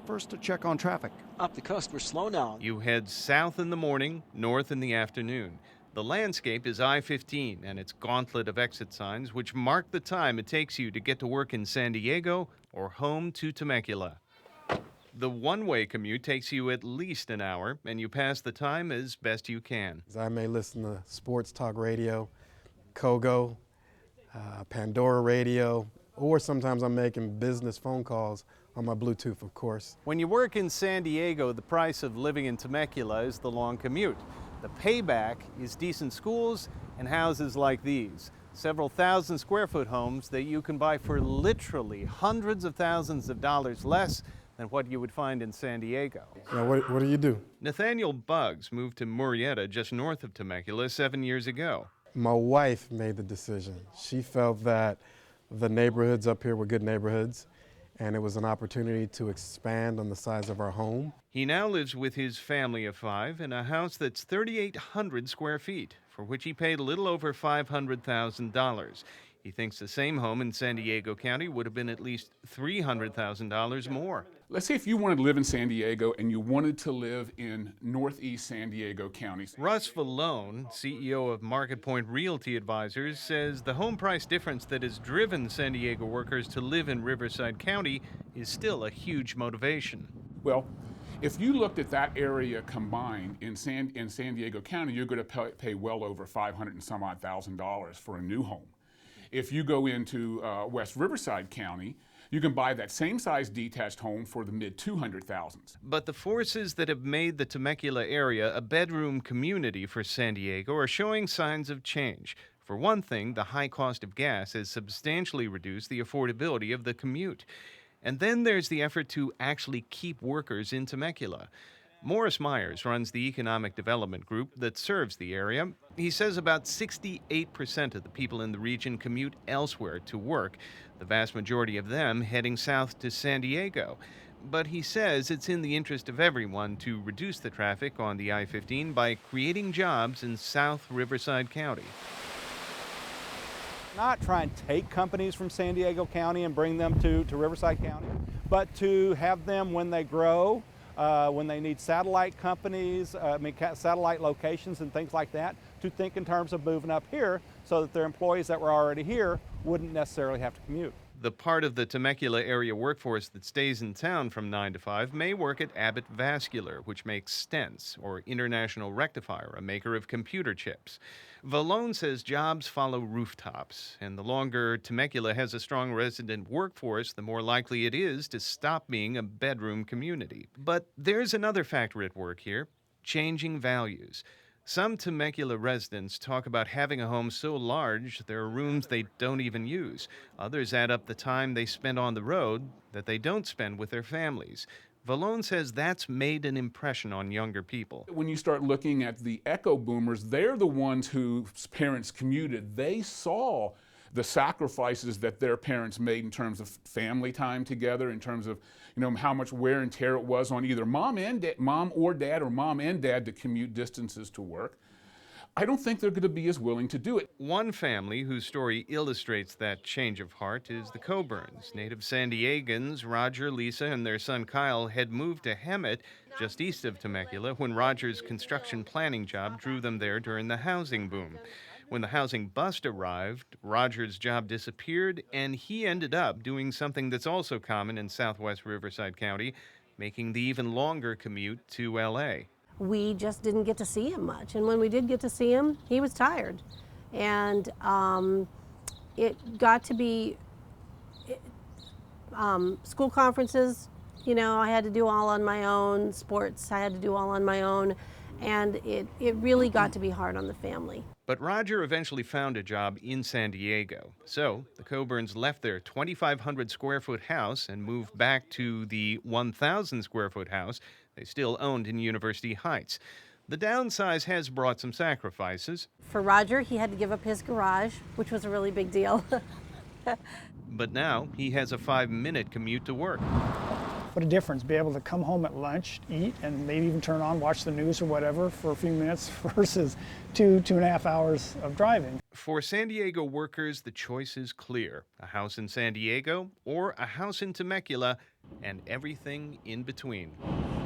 First, to check on traffic. Up the coast, we're slow now. You head south in the morning, north in the afternoon. The landscape is I-15 and its gauntlet of exit signs, which mark the time it takes you to get to work in San Diego or home to Temecula. The one-way commute takes you at least an hour, and you pass the time as best you can. I may listen to sports talk radio, Kogo, Pandora radio, or sometimes I'm making business phone calls on my Bluetooth, of course. When you work in San Diego, the price of living in Temecula is the long commute. The payback is decent schools and houses like these. Several thousand square foot homes that you can buy for literally hundreds of thousands of dollars less than what you would find in San Diego. Now, what do you do? Nathaniel Buggs moved to Murrieta, just north of Temecula, 7 years ago. My wife made the decision. She felt that the neighborhoods up here were good neighborhoods, and it was an opportunity to expand on the size of our home. He now lives with his family of 5 in a house that's 3,800 square feet, for which he paid a little over $500,000. He thinks the same home in San Diego County would have been at least $300,000 more. Let's say if you wanted to live in San Diego and you wanted to live in northeast San Diego County. Russ Vallone, CEO of Market Point Realty Advisors, says the home price difference that has driven San Diego workers to live in Riverside County is still a huge motivation. Well, if you looked at that area combined in San Diego County, you're going to pay well over $500,000 and some odd for a new home. If you go into West Riverside County, you can buy that same size detached home for the mid-200,000s. But the forces that have made the Temecula area a bedroom community for San Diego are showing signs of change. For one thing, the high cost of gas has substantially reduced the affordability of the commute. And then there's the effort to actually keep workers in Temecula. Morris Myers runs the economic development group that serves the area. He says about 68% of the people in the region commute elsewhere to work, the vast majority of them heading south to San Diego. But he says it's in the interest of everyone to reduce the traffic on the I-15 by creating jobs in South Riverside County. Not try and take companies from San Diego County and bring them to Riverside County, but to have them when they grow, when they need satellite companies, satellite locations and things like that, to think in terms of moving up here so that their employees that were already here wouldn't necessarily have to commute. The part of the Temecula area workforce that stays in town from 9 to 5 may work at Abbott Vascular, which makes stents, or International Rectifier, a maker of computer chips. Vallone says jobs follow rooftops, and the longer Temecula has a strong resident workforce, the more likely it is to stop being a bedroom community. But there's another factor at work here: changing values. Some Temecula residents talk about having a home so large there are rooms they don't even use. Others add up the time they spend on the road that they don't spend with their families. Vallone says that's made an impression on younger people. When you start looking at the echo boomers, they're the ones whose parents commuted. They saw the sacrifices that their parents made in terms of family time together, in terms of how much wear and tear it was on either mom or dad to commute distances to work. I don't think they're going to be as willing to do it. One family whose story illustrates that change of heart is the Coburns. Native San Diegans Roger, Lisa, and their son Kyle had moved to Hemet, just east of Temecula, when Roger's construction planning job drew them there during the housing boom. When the housing bust arrived, Roger's job disappeared, and he ended up doing something that's also common in southwest Riverside County, making the even longer commute to L.A. We just didn't get to see him much, and when we did get to see him, he was tired. And it got to be school conferences, I had to do all on my own, sports I had to do all on my own, and it really got to be hard on the family. But Roger eventually found a job in San Diego. So the Coburns left their 2,500 square foot house and moved back to the 1,000 square foot house they still owned in University Heights. The downsize has brought some sacrifices. For Roger, he had to give up his garage, which was a really big deal. But now he has a 5-minute commute to work. What a difference, be able to come home at lunch, eat, and maybe even turn on, watch the news or whatever for a few minutes versus 2.5 hours of driving. For San Diego workers, the choice is clear: a house in San Diego or a house in Temecula and everything in between.